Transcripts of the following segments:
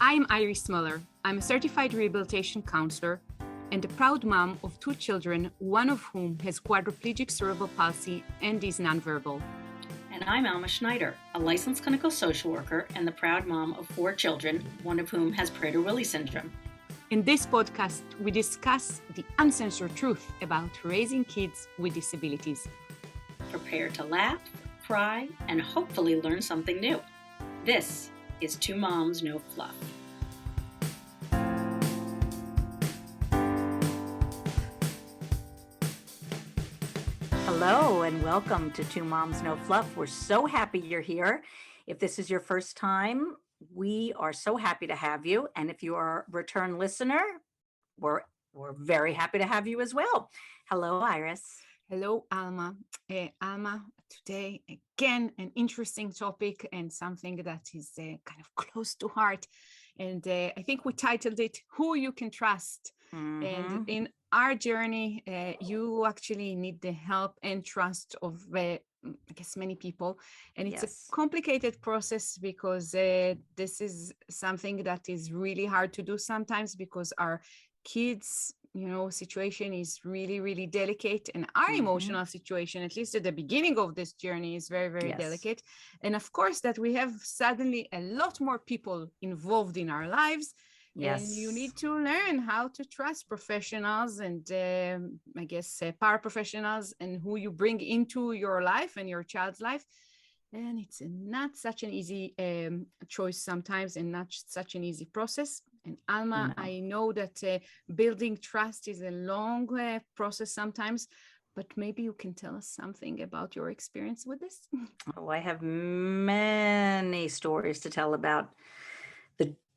I'm Iris Muller. I'm a certified rehabilitation counselor and a proud mom of 2 children, one of whom has quadriplegic cerebral palsy and is nonverbal. And I'm Alma Schneider, a licensed clinical social worker and the proud mom of 4 children, one of whom has Prader-Willi syndrome. In this podcast, we discuss the uncensored truth about raising kids with disabilities. Prepare to laugh, cry, and hopefully learn something new. This is Two Moms, No Fluff. Hello and welcome to Two Moms No Fluff. We're so happy you're here. If this is your first time, we are so happy to have you. And if you are a return listener, we're very happy to have you as well. Hello, Iris. Hello, Alma. Alma, today, again, an interesting topic and something that is kind of close to heart. And I think we titled it, Who You Can Trust. Mm-hmm. And in our journey, you actually need the help and trust of, I guess, many people. And it's a complicated process because this is something that is really hard to do sometimes because our kids' situation is really, really delicate. And our emotional situation, at least at the beginning of this journey, is very, very delicate. And of course, that we have suddenly a lot more people involved in our lives. And you need to learn how to trust professionals and I guess paraprofessionals and who you bring into your life and your child's life. And it's not such an easy choice sometimes and not such an easy process. And Alma, I know that building trust is a long process sometimes, but maybe you can tell us something about your experience with this. Oh, I have many stories to tell about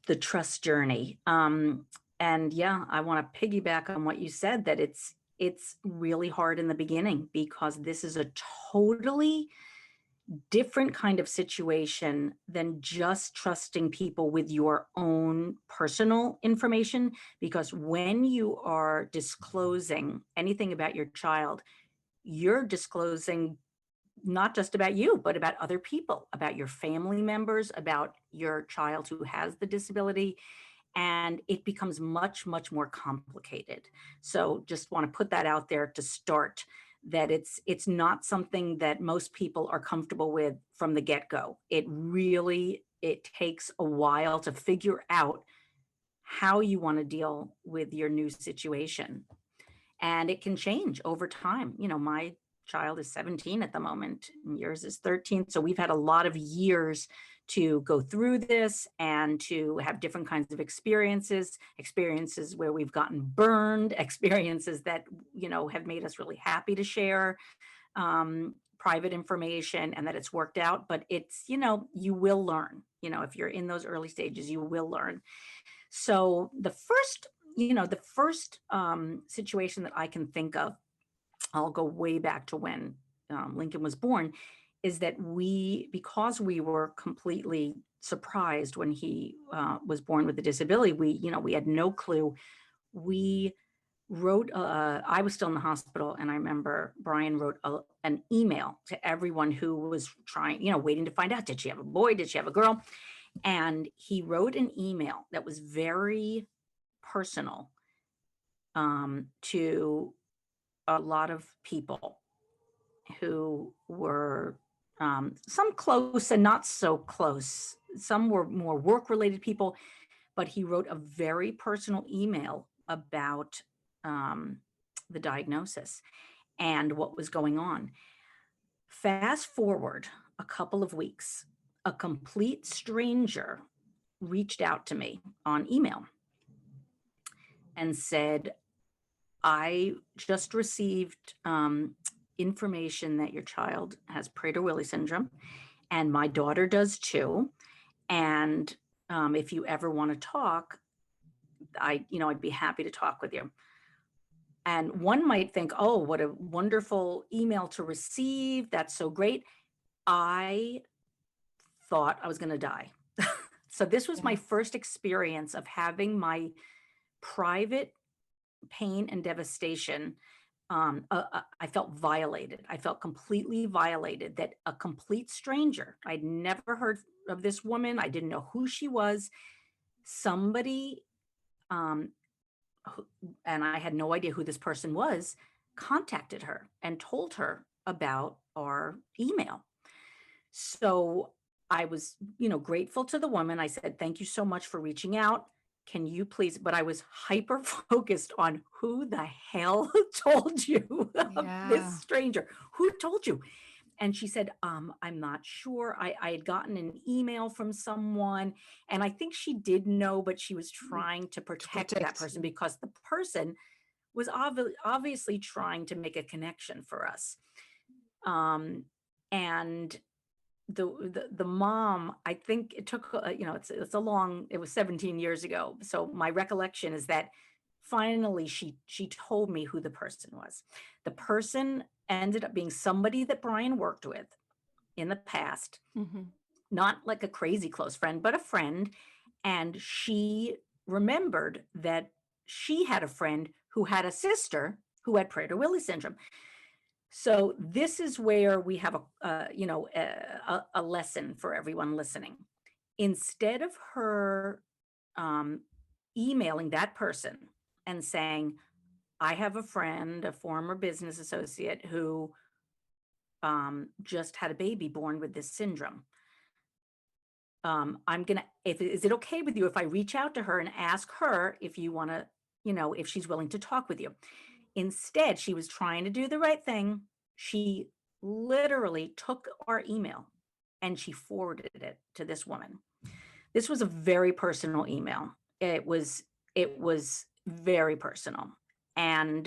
the trust journey. And yeah, I want to piggyback on what you said, that it's really hard in the beginning because this is a totally different kind of situation than just trusting people with your own personal information. Because when you are disclosing anything about your child, you're disclosing not just about you, but about other people, about your family members, about your child who has the disability. And it becomes much, much more complicated. So just want to put that out there to start, that it's not something that most people are comfortable with from the get-go. It takes a while to figure out how you want to deal with your new situation. And it can change over time. My child is 17 at the moment, and yours is 13. So we've had a lot of years to go through this and to have different kinds of experiences where we've gotten burned, experiences that, have made us really happy to share private information and that it's worked out. But it's, you will learn, if you're in those early stages, you will learn. So the first situation that I can think of, I'll go way back to when Lincoln was born, is that because we were completely surprised when he was born with a disability, we had no clue. We wrote, I was still in the hospital, and I remember Brian wrote an email to everyone who was waiting to find out, did she have a boy? Did she have a girl? And he wrote an email that was very personal to a lot of people who were some close and not so close. Some were more work-related people, but he wrote a very personal email about the diagnosis and what was going on. Fast forward a couple of weeks, a complete stranger reached out to me on email and said, I just received information that your child has Prader-Willi syndrome, and my daughter does too. And if you ever want to talk, I'd be happy to talk with you. And one might think, oh, what a wonderful email to receive. That's so great. I thought I was going to die. So this was my first experience of having my private pain and devastation. I felt violated. I felt completely violated, that a complete stranger, I'd never heard of this woman, I didn't know who she was, somebody, and I had no idea who this person was, contacted her and told her about our email. So I was, grateful to the woman. I said, thank you so much for reaching out. Can you please? But I was hyper focused on who the hell told you of this Yeah. stranger? Who told you? And she said, I'm not sure. I had gotten an email from someone, and I think she did know, but she was trying to To protect that protect. person because the person was obviously trying to make a connection for us. And the mom, I think it took, it's a long, it was 17 years ago. So my recollection is that finally she told me who the person was. The person ended up being somebody that Brian worked with in the past, not like a crazy close friend, but a friend. And she remembered that she had a friend who had a sister who had Prader-Willi syndrome. So this is where we have a lesson for everyone listening. Instead of her emailing that person and saying, I have a friend, a former business associate who just had a baby born with this syndrome. Is it okay with you if I reach out to her and ask her if you want to, if she's willing to talk with you? Instead, she was trying to do the right thing. She literally took our email and she forwarded it to this woman. This was a very personal email. It was very personal. And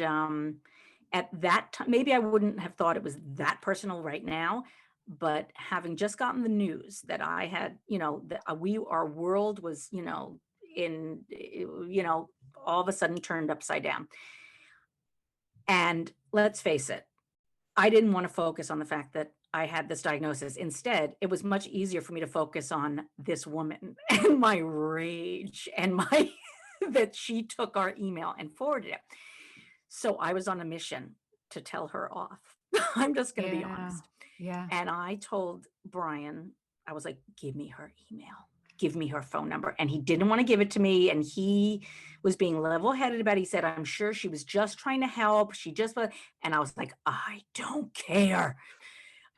at that time, maybe I wouldn't have thought it was that personal right now, but having just gotten the news that I had, that our world was, all of a sudden turned upside down. And let's face it, I didn't want to focus on the fact that I had this diagnosis. Instead, it was much easier for me to focus on this woman and my rage and that she took our email and forwarded it. So I was on a mission to tell her off. I'm just going to be honest. Yeah. And I told Brian, I was like, give me her email, give me her phone number. And he didn't want to give it to me. And he was being level-headed about it. He said, I'm sure she was just trying to help. And I was like, I don't care.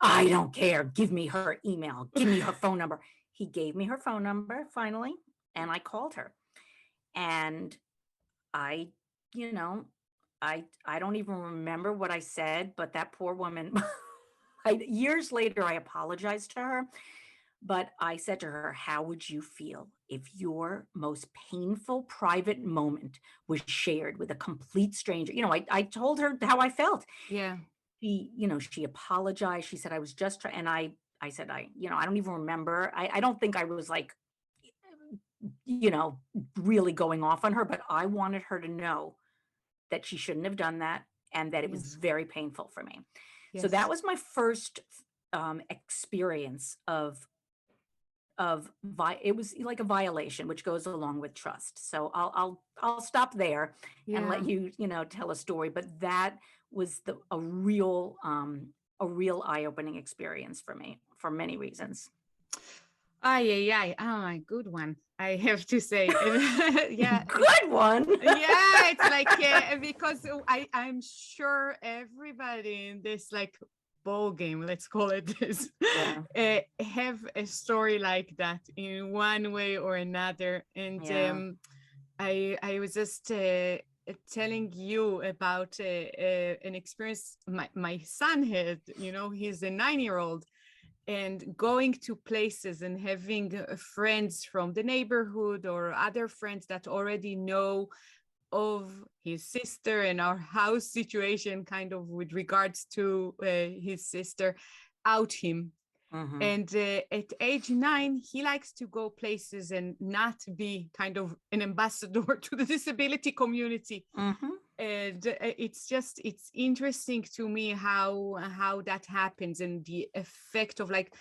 I don't care. Give me her email. Give me her phone number. He gave me her phone number finally. And I called her. And I don't even remember what I said, but that poor woman, years later, I apologized to her. But I said to her, how would you feel if your most painful private moment was shared with a complete stranger? I told her how I felt. Yeah. She apologized. She said, I was just trying. And I said, I don't even remember. I don't think I was like, really going off on her, but I wanted her to know that she shouldn't have done that and that it was very painful for me. So that was my first experience it was like a violation, which goes along with trust. So I'll stop there and let you, tell a story. But that was a real eye-opening experience for me for many reasons. Oh, my good one. I have to say, yeah, good one. Yeah, it's like because I'm sure everybody in this like ball game, let's call it this, have a story like that in one way or another. And I was just telling you about an experience my son had. He's a 9-year-old. And going to places and having friends from the neighborhood or other friends that already know of his sister and our house situation, kind of with regards to his sister, out him. And at age 9, he likes to go places and not be kind of an ambassador to the disability community. And it's interesting to me how that happens and the effect of like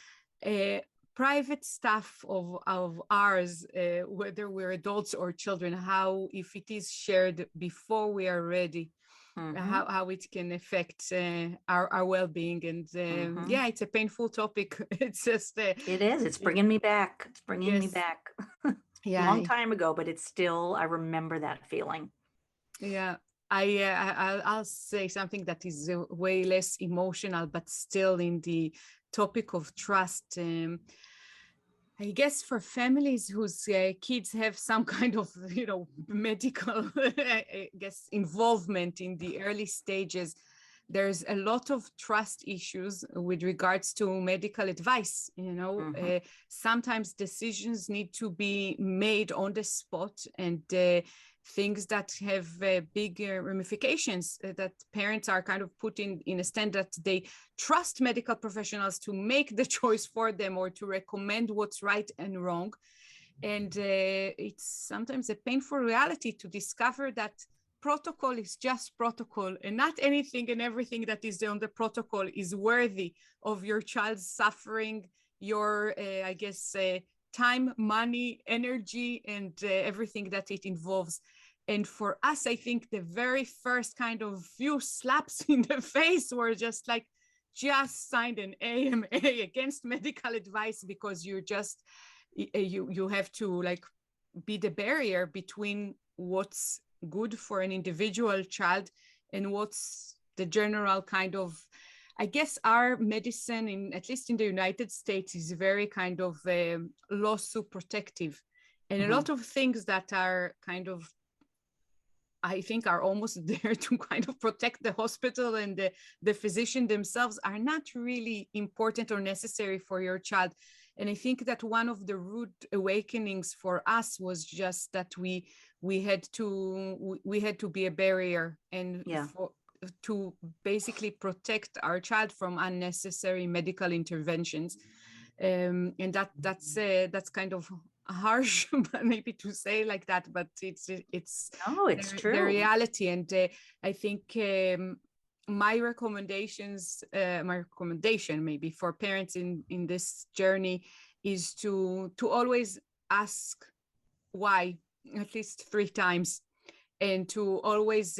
private stuff of ours, whether we're adults or children, how if it is shared before we are ready, how it can affect our well-being. And it's a painful topic. It's just it is. It's bringing me back. It's bringing me back. Long Yeah, time ago, but it's still, I remember that feeling. yeah. I'll say something that is way less emotional, but still in the topic of trust. I guess for families whose kids have some kind of, medical, I guess, involvement in the early stages, there's a lot of trust issues with regards to medical advice. Sometimes decisions need to be made on the spot, and things that have big ramifications, that parents are kind of put in a stand that they trust medical professionals to make the choice for them or to recommend what's right and wrong. And it's sometimes a painful reality to discover that protocol is just protocol, and not anything and everything that is on the protocol is worthy of your child's suffering, your, time, money, energy, and everything that it involves. And for us, I think the very first kind of few slaps in the face were just like, just signed an AMA against medical advice, because you have to like be the barrier between what's good for an individual child and what's the general kind of, I guess our medicine, in at least in the United States, is very kind of lawsuit protective, and a lot of things that are kind of, I think, are almost there to kind of protect the hospital and the physician themselves are not really important or necessary for your child. And I think that one of the rude awakenings for us was just that we had to be a barrier, and to basically protect our child from unnecessary medical interventions. And that's kind of harsh maybe to say like that, but it's No, it's true. the reality. And I think my recommendation maybe for parents in this journey is to always ask why at least 3 times, and to always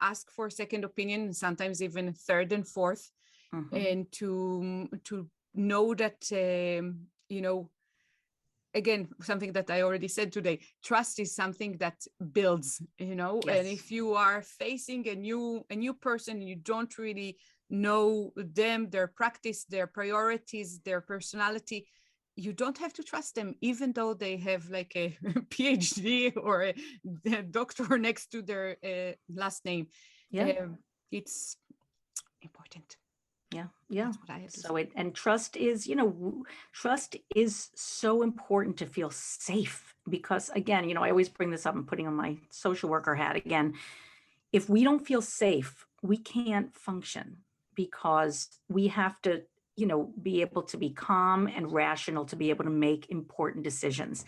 ask for second opinion, sometimes even third and fourth, and to know that again, something that I already said today, trust is something that builds, Yes. And if you are facing a new person, you don't really know them, their practice, their priorities, their personality, you don't have to trust them, even though they have like a PhD or a doctor next to their last name. It's important. Yeah. So and trust is, trust is so important to feel safe, because again, I always bring this up, and putting on my social worker hat again. If we don't feel safe, we can't function, because we have to, be able to be calm and rational to be able to make important decisions.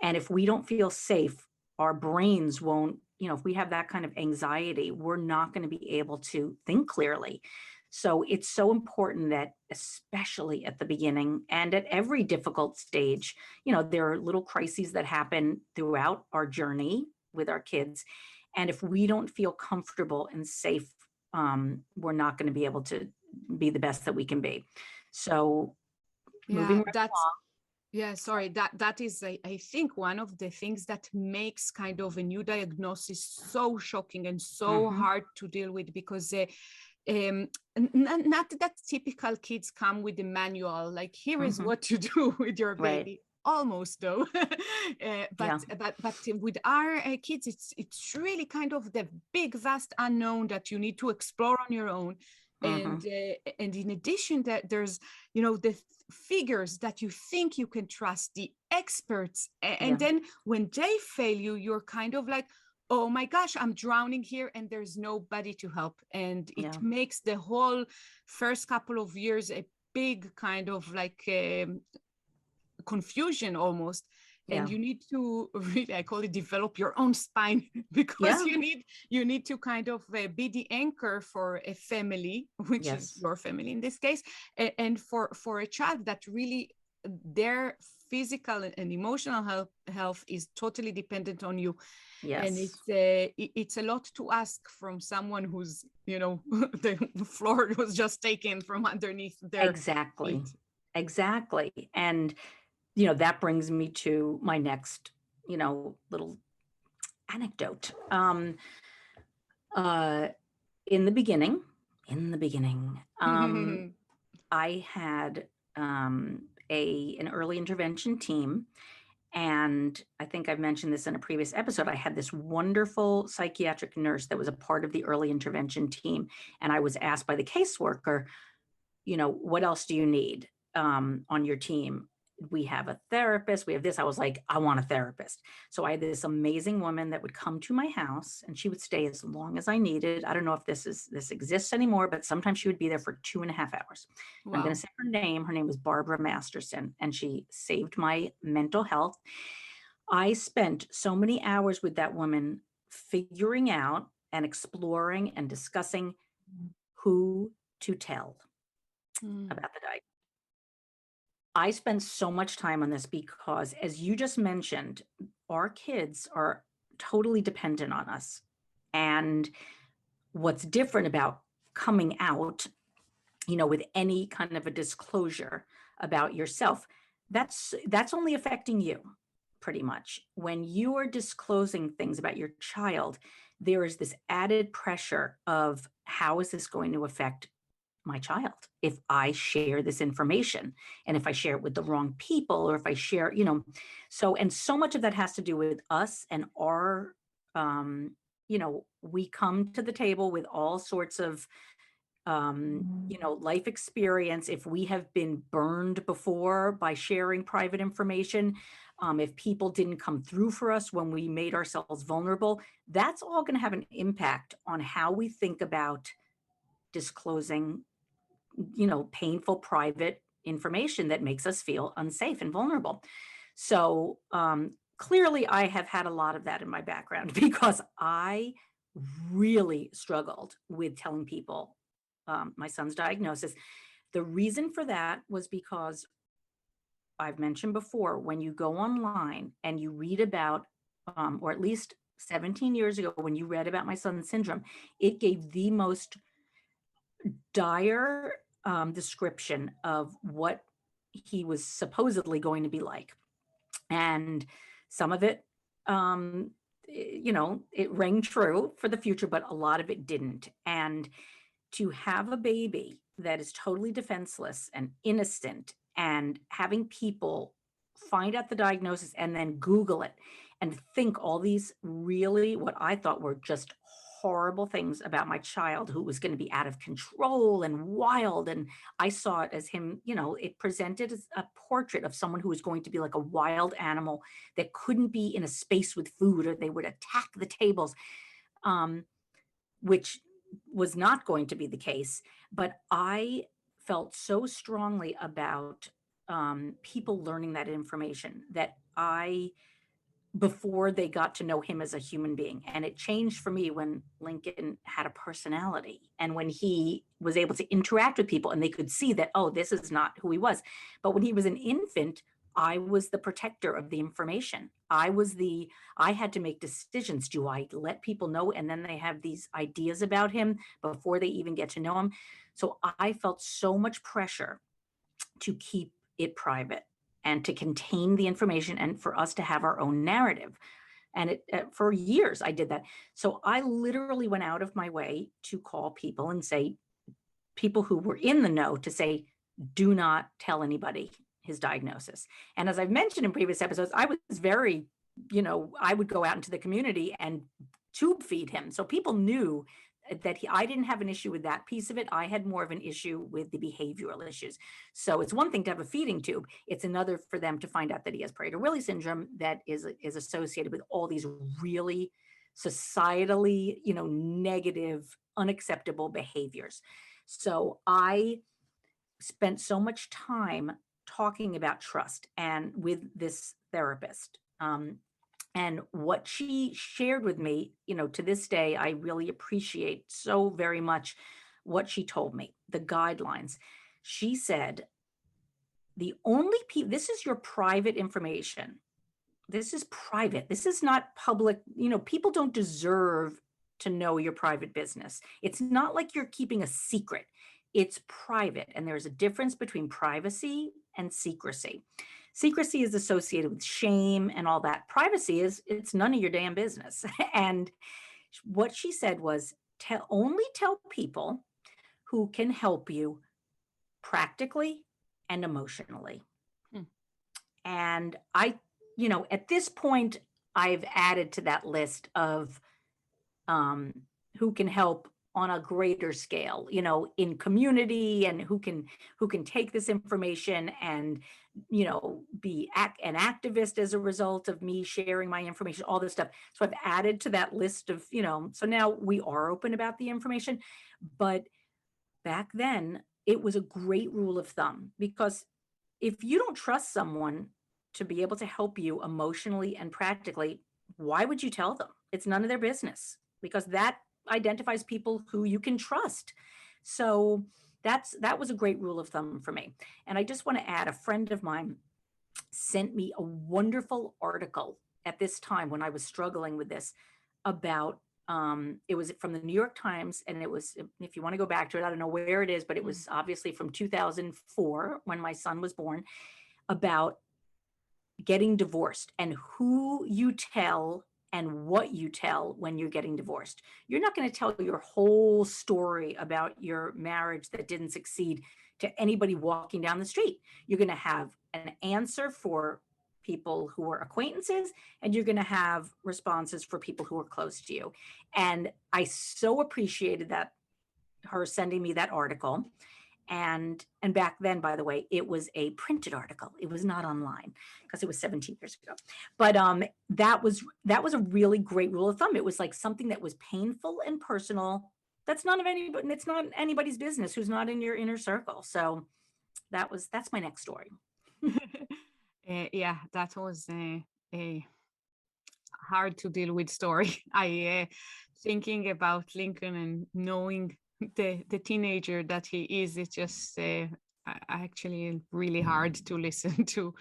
And if we don't feel safe, our brains won't, if we have that kind of anxiety, we're not going to be able to think clearly. So it's so important that, especially at the beginning and at every difficult stage, there are little crises that happen throughout our journey with our kids. And if we don't feel comfortable and safe, we're not going to be able to be the best that we can be. So moving right along. Yeah, sorry, that is, I think, one of the things that makes kind of a new diagnosis so shocking and so hard to deal with, because not that typical kids come with a manual, like here is what to do with your baby. Almost though, but with our kids, it's really kind of the big vast unknown that you need to explore on your own. And in addition, that there's the figures that you think you can trust, the experts, and then when they fail you, you're kind of like, oh my gosh, I'm drowning here, and there's nobody to help. And it makes the whole first couple of years a big kind of like confusion almost. And you need to really, I call it, develop your own spine, because you need to kind of be the anchor for a family, which is your family in this case, and for a child that really their physical and emotional health is totally dependent on you. And it's a lot to ask from someone who's, the floor was just taken from underneath their feet. Exactly. And that brings me to my next, little anecdote. Uh, in the beginning, I had an early intervention team. And I think I've mentioned this in a previous episode. I had this wonderful psychiatric nurse that was a part of the early intervention team. And I was asked by the caseworker, what else do you need on your team? We have a therapist, we have this. I was like, I want a therapist. So I had this amazing woman that would come to my house and she would stay as long as I needed. I don't know if this exists anymore, but sometimes she would be there for 2.5 hours. Wow. I'm going to say her name. Her name was Barbara Masterson, and she saved my mental health. I spent so many hours with that woman figuring out and exploring and discussing who to tell about the diagnosis. I spend so much time on this because, as you just mentioned, our kids are totally dependent on us. And what's different about coming out, with any kind of a disclosure about yourself, that's only affecting you pretty much. When you are disclosing things about your child, there is this added pressure of how is this going to affect my child if I share this information, and if I share it with the wrong people, or if I share, so much of that has to do with us and our, we come to the table with all sorts of, life experience. If we have been burned before by sharing private information, if people didn't come through for us when we made ourselves vulnerable, that's all going to have an impact on how we think about disclosing painful private information that makes us feel unsafe and vulnerable. So clearly I have had a lot of that in my background because I really struggled with telling people my son's diagnosis. The reason for that was because I've mentioned before, when you go online and you read about, or at least 17 years ago, when you read about my son's syndrome, it gave the most dire description of what he was supposedly going to be like. And some of it, it rang true for the future, but a lot of it didn't. And to have a baby that is totally defenseless and innocent, and having people find out the diagnosis and then Google it and think all these really, what I thought were just horrible things about my child, who was going to be out of control and wild. And I saw it as him, it presented as a portrait of someone who was going to be like a wild animal that couldn't be in a space with food, or they would attack the tables, which was not going to be the case. But I felt so strongly about people learning that information that before they got to know him as a human being. And it changed for me when Lincoln had a personality, and when he was able to interact with people and they could see that, oh, this is not who he was. But when he was an infant, I was the protector of the information. I had to make decisions. Do I let people know, and then they have these ideas about him before they even get to know him? So I felt so much pressure to keep it private and to contain the information, and for us to have our own narrative. And for years I did that. So I literally went out of my way to call people and say, people who were in the know, to say, do not tell anybody his diagnosis. And as I've mentioned in previous episodes, I was very, I would go out into the community and tube feed him. So people knew that I didn't have an issue with that piece of it. I had more of an issue with the behavioral issues. So it's one thing to have a feeding tube. It's another for them to find out that he has Prader-Willi syndrome that is associated with all these really societally, negative, unacceptable behaviors. So I spent so much time talking about trust and with this therapist. And what she shared with me, to this day, I really appreciate so very much what she told me, the guidelines. She said, this is your private information. This is private. This is not public. People don't deserve to know your private business. It's not like you're keeping a secret. It's private. And there's a difference between privacy and secrecy. secrecy is associated with shame and all that. Privacy it's none of your damn business. And what she said was, only tell people who can help you practically and emotionally. And at this point, I've added to that list of who can help on a greater scale, in community, and who can take this information and, be an activist as a result of me sharing my information, all this stuff. So I've added to that list of, so now we are open about the information. But back then, it was a great rule of thumb, because if you don't trust someone to be able to help you emotionally and practically, why would you tell them? It's none of their business, because that identifies people who you can trust. So that was a great rule of thumb for me. And I just want to add, a friend of mine sent me a wonderful article at this time when I was struggling with this, about it was from the New York Times, and it was, if you want to go back to it, I don't know where it is, but it was obviously from 2004, when my son was born, about getting divorced and who you tell and what you tell when you're getting divorced. You're not going to tell your whole story about your marriage that didn't succeed to anybody walking down the street. You're going to have an answer for people who are acquaintances, and you're going to have responses for people who are close to you. And I so appreciated that, her sending me that article. And back then, by the way, it was a printed article. It was not online, because it was 17 years ago. But that was a really great rule of thumb. It was like something that was painful and personal. That's not anybody's business who's not in your inner circle. So that's my next story. Yeah, that was a hard to deal with story. I thinking about Lincoln and knowing the teenager that he is, it's just actually really hard to listen to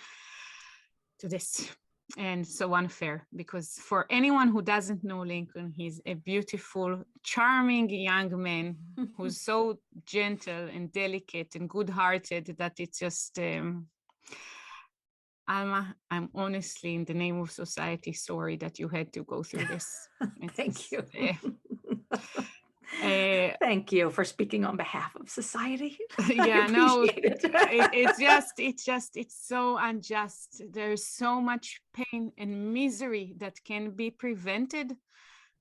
this, and so unfair, because for anyone who doesn't know Lincoln, he's a beautiful, charming young man who's so gentle and delicate and good-hearted that it's just I'm honestly, in the name of society, sorry that you had to go through this. Thank you. Thank you for speaking on behalf of society. Yeah, no, it's so unjust. There's so much pain and misery that can be prevented.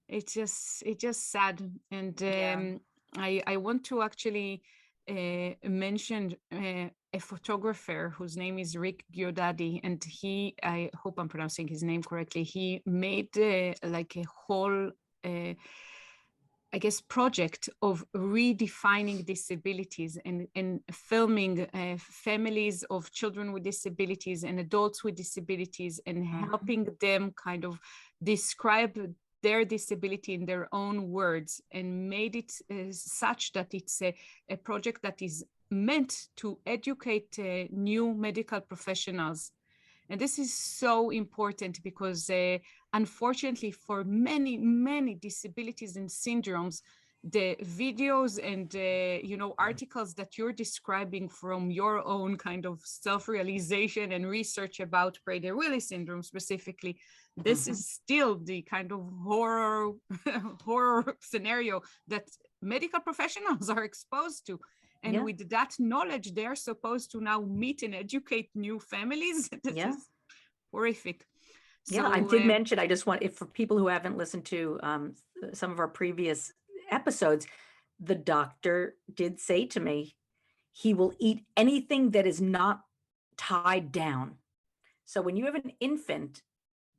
It's just sad. And I want to actually mention a photographer whose name is Rick Giordadi, and I hope I'm pronouncing his name correctly. He made like a whole I guess, project of redefining disabilities and filming families of children with disabilities and adults with disabilities, and helping them kind of describe their disability in their own words, and made it such that it's a project that is meant to educate new medical professionals. And this is so important, because unfortunately, for many, many disabilities and syndromes, the videos and articles that you're describing from your own kind of self-realization and research about Prader-Willi syndrome specifically, this is still the kind of horror scenario that medical professionals are exposed to. And with that knowledge, they're supposed to now meet and educate new families. This is horrific. Yeah, so, I did mention, I just want, if for people who haven't listened to some of our previous episodes, the doctor did say to me, he will eat anything that is not tied down. So when you have an infant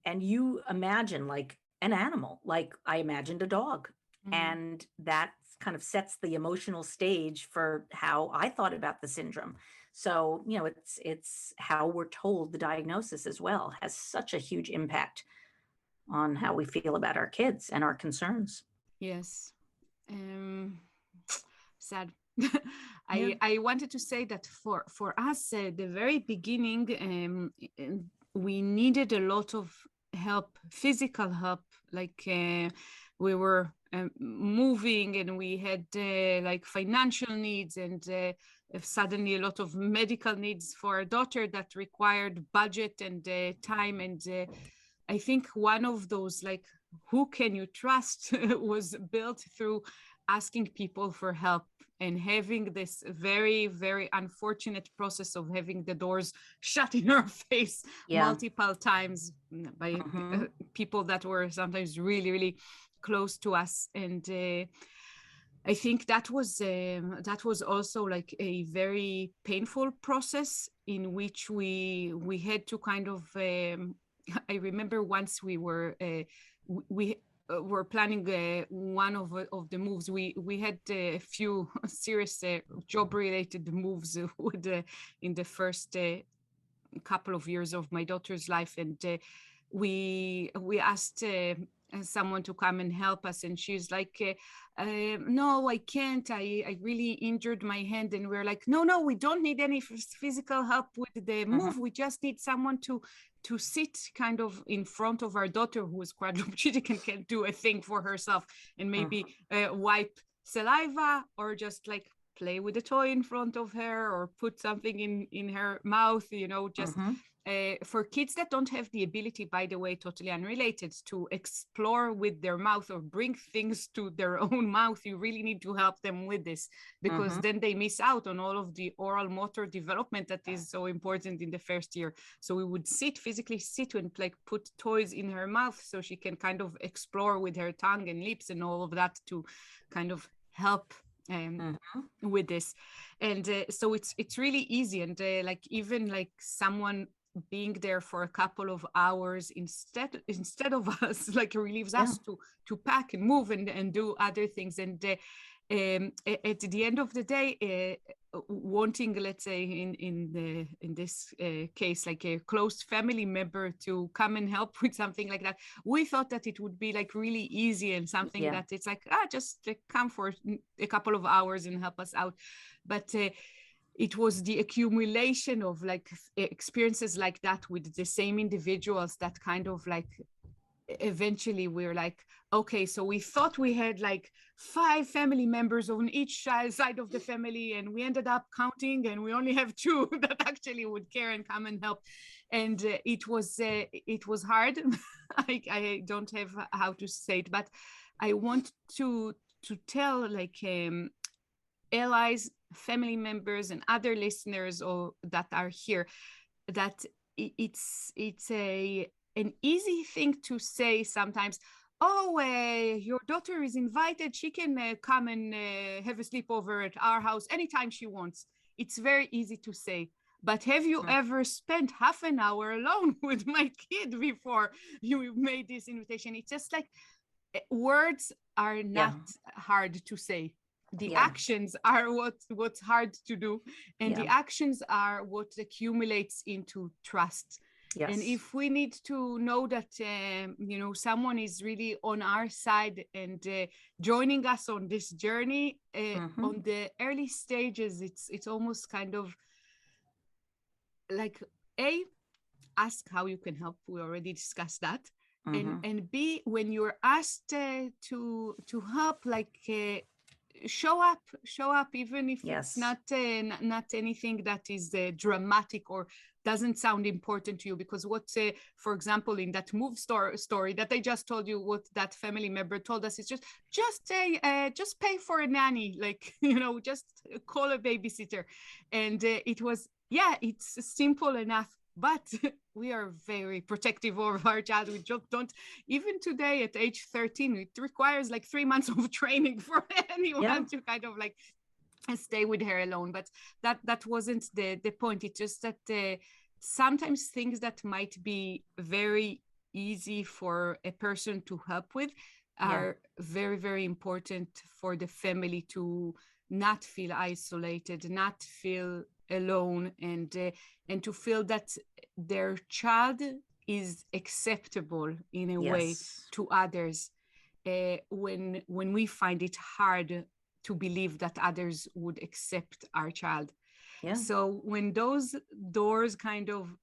and you imagine like an animal, like I imagined a dog, and that kind of sets the emotional stage for how I thought about the syndrome. So, it's how we're told the diagnosis as well has such a huge impact on how we feel about our kids and our concerns. Yes. Sad. I wanted to say that for us, the very beginning, we needed a lot of help, physical help, like we were moving and we had like financial needs and suddenly a lot of medical needs for a daughter that required budget and time. And I think one of those, like, who can you trust was built through asking people for help and having this very, very unfortunate process of having the doors shut in our face multiple times by people that were sometimes really, really close to us. And I think that was also like a very painful process in which we had to kind of I remember once we were planning one of the moves. We had a few serious job related moves with in the first couple of years of my daughter's life, and we asked someone to come and help us, and she's like, no, I can't, I really injured my hand. And we're like, no, we don't need any physical help with the move. We just need someone to sit kind of in front of our daughter who is quadriplegic and can't do a thing for herself, and maybe wipe saliva or just like play with a toy in front of her or put something in her mouth, just for kids that don't have the ability, by the way, totally unrelated, to explore with their mouth or bring things to their own mouth. You really need to help them with this, because then they miss out on all of the oral motor development that is so important in the first year. So we would physically sit and like put toys in her mouth so she can kind of explore with her tongue and lips and all of that to kind of help with this. And so it's really easy. And like even like someone being there for a couple of hours instead of us, like relieves us to pack and move and do other things. And at the end of the day, wanting, let's say in this case, like a close family member to come and help with something like that, we thought that it would be like really easy and something that it's like, just come for a couple of hours and help us out. But it was the accumulation of like experiences like that with the same individuals that kind of like eventually we're like, okay, so we thought we had like 5 family members on each side of the family, and we ended up counting and we only have 2 that actually would care and come and help. And it was hard. I don't have how to say it, but I want to tell like allies, family members, and other listeners that are here that it's an easy thing to say sometimes. Oh, your daughter is invited. She can come and have a sleepover at our house anytime she wants. It's very easy to say. But have you ever spent half an hour alone with my kid before you made this invitation? It's just like words are not hard to say. The actions are what's hard to do. And the actions are what accumulates into trust. Yes. And if we need to know that, someone is really on our side and joining us on this journey, on the early stages, it's almost kind of like, ask how you can help. We already discussed that. And B, when you're asked to help, like, show up, even if it's not anything that is dramatic or doesn't sound important to you. Because what, for example, in that move story that I just told you, what that family member told us is just pay for a nanny, like, just call a babysitter. And it was, it's simple enough. But we are very protective of our child. We just don't, even today at age 13, it requires like 3 months of training for anyone to kind of like stay with her alone. But that wasn't the point. It's just that sometimes things that might be very easy for a person to help with are very, very important for the family to not feel isolated, not feel alone, and to feel that their child is acceptable in a way to others, when we find it hard to believe that others would accept our child. So when those doors kind of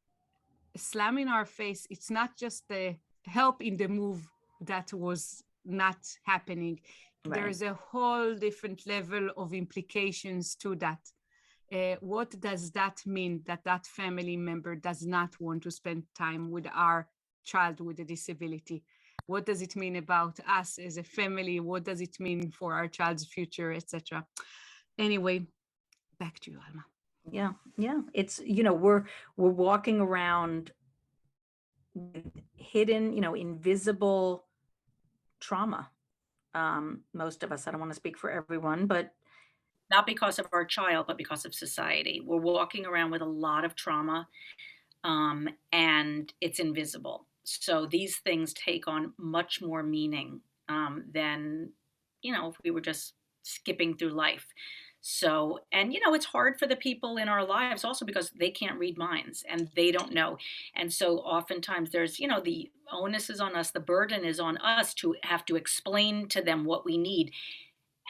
slam in our face, it's not just the help in the move that was not happening. There Right. is a whole different level of implications to that. What does that mean that that family member does not want to spend time with our child with a disability? What does it mean about us as a family? What does it mean for our child's future, etc.? Anyway, back to you, Alma. Yeah. Yeah. It's, we're walking around with hidden, invisible trauma. Most of us, I don't want to speak for everyone, but not because of our child, but because of society. We're walking around with a lot of trauma, and it's invisible. So these things take on much more meaning than, if we were just skipping through life. So, and it's hard for the people in our lives also because they can't read minds and they don't know. And so oftentimes there's, the onus is on us, the burden is on us to have to explain to them what we need.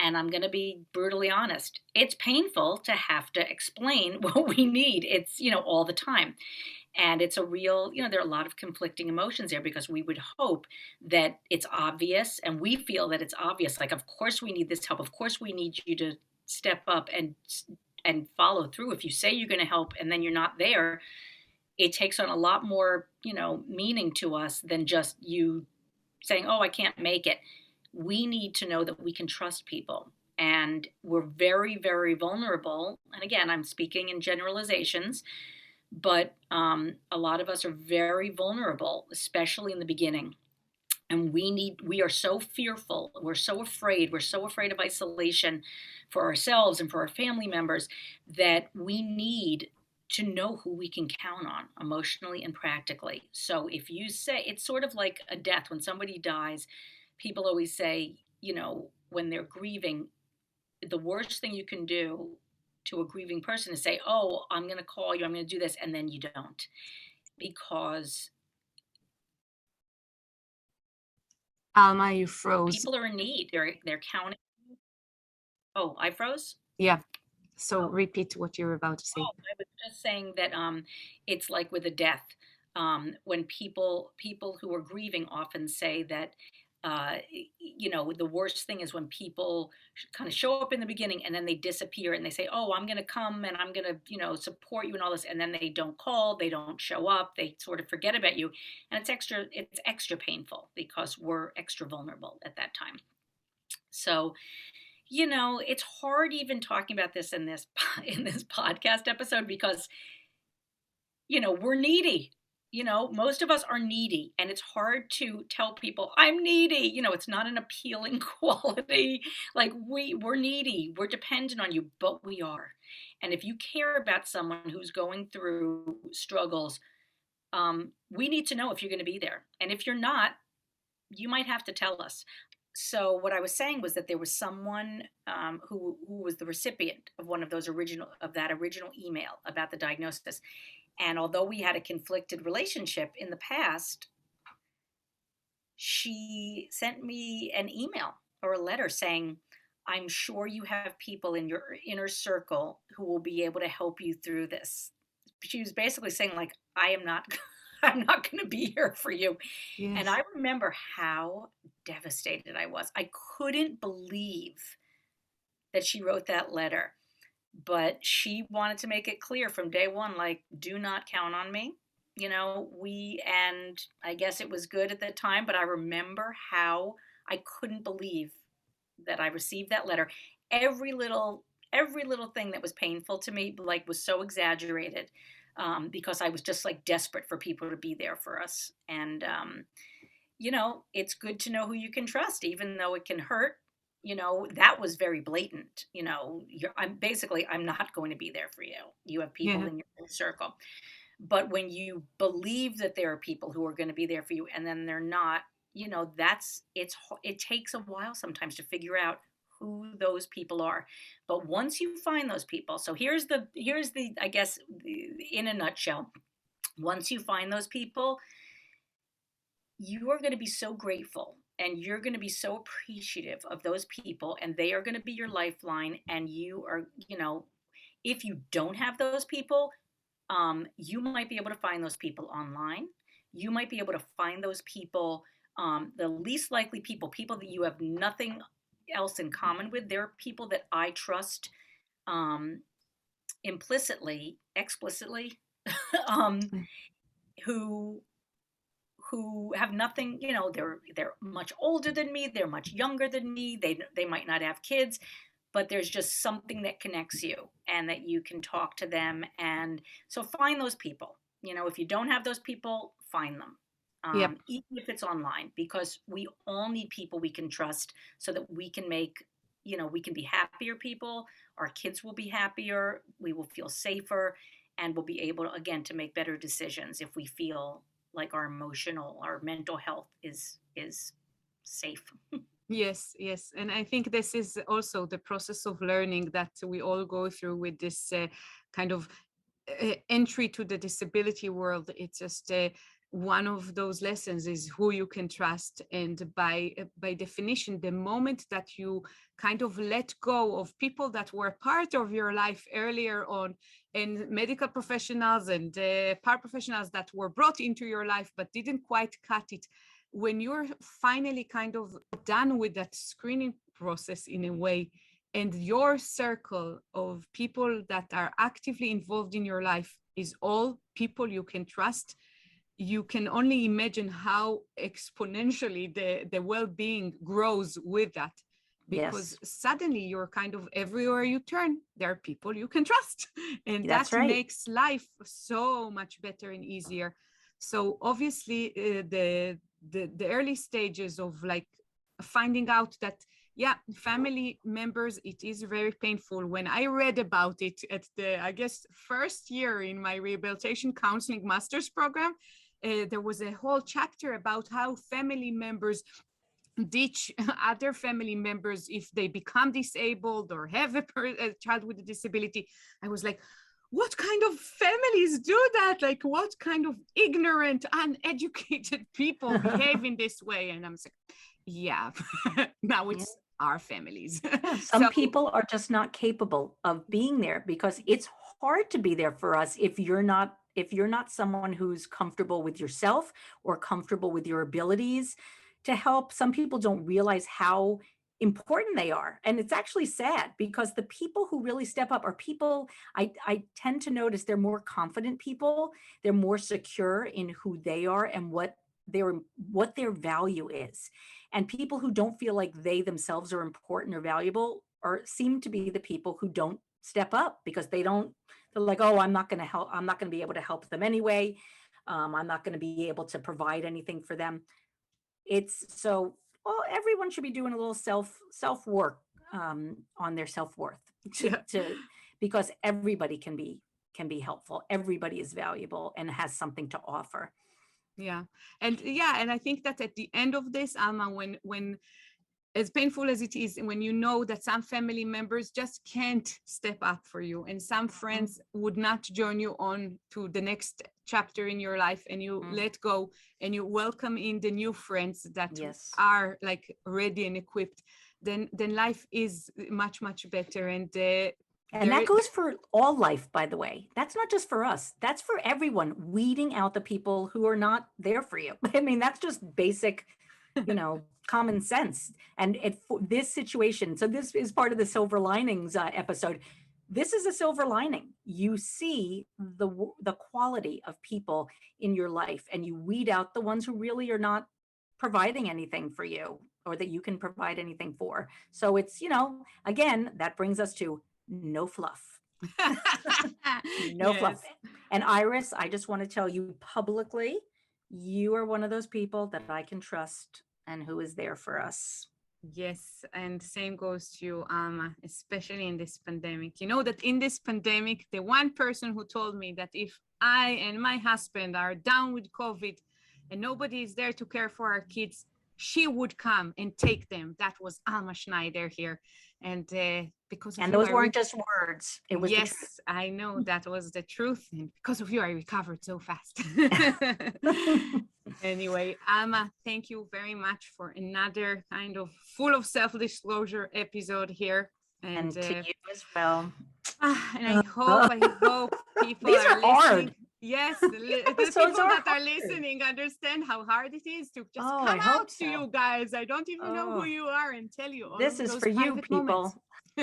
And I'm going to be brutally honest. It's painful to have to explain what we need. It's, all the time. And it's a real, there are a lot of conflicting emotions there because we would hope that it's obvious and we feel that it's obvious. Like, of course we need this help. Of course we need you to step up and follow through. If you say you're going to help and then you're not there, it takes on a lot more, meaning to us than just you saying, oh, I can't make it. We need to know that we can trust people. And we're very, very vulnerable. And again, I'm speaking in generalizations, but a lot of us are very vulnerable, especially in the beginning. And we are so fearful. We're so afraid. We're so afraid of isolation for ourselves and for our family members that we need to know who we can count on emotionally and practically. So if you say, it's sort of like a death. When somebody dies, people always say, when they're grieving, the worst thing you can do to a grieving person is say, oh, I'm going to call you, I'm going to do this, and then you don't. Because Alma, you froze. people are in need. They're counting. Oh, I froze? Yeah. So repeat what you're about to say. Oh, I was just saying that it's like with a death. When people who are grieving often say that the worst thing is when people kind of show up in the beginning and then they disappear and they say, oh, I'm going to come and I'm going to, support you and all this. And then they don't call, they don't show up, they sort of forget about you. And it's extra painful because we're extra vulnerable at that time. So, it's hard even talking about this in this podcast episode because, we're needy. Most of us are needy, and it's hard to tell people I'm needy. It's not an appealing quality. Like we're needy, we're dependent on you, but we are. And if you care about someone who's going through struggles, we need to know if you're going to be there. And if you're not, you might have to tell us. So what I was saying was that there was someone who was the recipient of that original email about the diagnosis. And although we had a conflicted relationship in the past, she sent me an email or a letter saying, I'm sure you have people in your inner circle who will be able to help you through this. She was basically saying, like, I'm not going to be here for you. Yes. And I remember how devastated I was. I couldn't believe that she wrote that letter. But she wanted to make it clear from day one, like, do not count on me. And I guess it was good at the time, but I remember how I couldn't believe that I received that letter. Every little thing that was painful to me, like, was so exaggerated because I was just like desperate for people to be there for us. And, it's good to know who you can trust, even though it can hurt. That was very blatant. I'm not going to be there for you. You have people in your circle. But when you believe that there are people who are going to be there for you and then they're not, it takes a while sometimes to figure out who those people are. But once you find those people, so here's the, I guess, in a nutshell, once you find those people, you are going to be so grateful and you're going to be so appreciative of those people, and they are going to be your lifeline. And you are, if you don't have those people, you might be able to find those people online. you might be able to find those people, the least likely people that you have nothing else in common with. There are people that I trust implicitly, explicitly, um, who have nothing, they're much older than me, they're much younger than me, they might not have kids, but there's just something that connects you and that you can talk to them. And so find those people. If you don't have those people, find them. Yep. Even if it's online, because we all need people we can trust so that we can we can be happier people. Our kids will be happier. We will feel safer, and we'll be able to, again, to make better decisions if we feel like our mental health is safe. Yes, yes. And I think this is also the process of learning that we all go through with this kind of entry to the disability world. It's just one of those lessons is who you can trust. And by definition, the moment that you kind of let go of people that were part of your life earlier on, and medical professionals and paraprofessionals that were brought into your life but didn't quite cut it, when you're finally kind of done with that screening process in a way, and your circle of people that are actively involved in your life is all people you can trust, you can only imagine how exponentially the well-being grows with that. Because suddenly you're kind of everywhere you turn, there are people you can trust. And that makes life so much better and easier. So obviously the early stages of like finding out that, yeah, family members, it is very painful. When I read about it at the, I guess, first year in my rehabilitation counseling master's program, there was a whole chapter about how family members ditch other family members if they become disabled or have a child with a disability. I was like, what kind of families do that? Like, what kind of ignorant, uneducated people behave in this way? And I'm like, yeah, now it's our families. Some people are just not capable of being there, because it's hard to be there for us if you're not someone who's comfortable with yourself or comfortable with your abilities to help. Some people don't realize how important they are. And it's actually sad, because the people who really step up are people, I tend to notice they're more confident people. They're more secure in who they are and what their value is. And people who don't feel like they themselves are important or valuable seem to be the people who don't step up, because they're like, oh, I'm not going to help. I'm not going to be able to help them anyway. I'm not going to be able to provide anything for them. Well, everyone should be doing a little self work on their self-worth because everybody can be helpful. Everybody is valuable and has something to offer. Yeah. And I think that at the end of this, Alma, when as painful as it is, when you know that some family members just can't step up for you, and some friends would not join you on to the next chapter in your life, and you let go and you welcome in the new friends that are like ready and equipped, then life is much, much better. And that goes for all life, by the way. That's not just for us. That's for everyone, weeding out the people who are not there for you. I mean, that's just basic, common sense. And this situation, so this is part of the silver linings episode. This is a silver lining. You see the quality of people in your life, and you weed out the ones who really are not providing anything for you, or that you can provide anything for. So it's, again, that brings us to no fluff. No fluff. And Iris, I just want to tell you publicly, you are one of those people that I can trust and who is there for us. Yes, and same goes to you, Alma, especially in this pandemic. You know that in this pandemic, the one person who told me that if I and my husband are down with COVID and nobody is there to care for our kids, she would come and take them. That was Alma Schneider here. And because of those weren't just words. It was the truth. I know that was the truth. And because of you, I recovered so fast. Anyway, Alma, thank you very much for another kind of full of self-disclosure episode here. And to you as well. And I hope people These are listening. hard. Yes, the people that are listening understand how hard it is to just come out to you guys. I don't even know who you are and tell you all this of is those for you people. moments.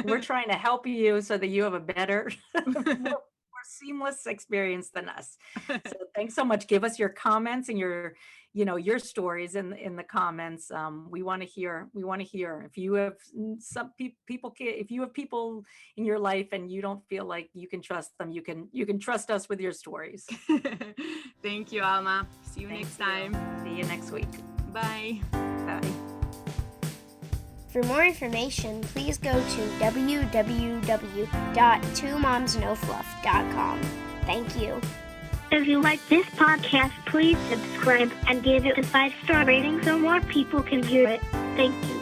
We're trying to help you so that you have a better, more seamless experience than us. So thanks so much. Give us your comments and your stories in the comments. We want to hear. If you have some people, if you have people in your life and you don't feel like you can trust them, you can trust us with your stories. Thank you, Alma. See you next time. See you next week. Bye. Bye. For more information, please go to www.twomomsnofluff.com. Thank you. If you like this podcast, please subscribe and give it a 5-star rating so more people can hear it. Thank you.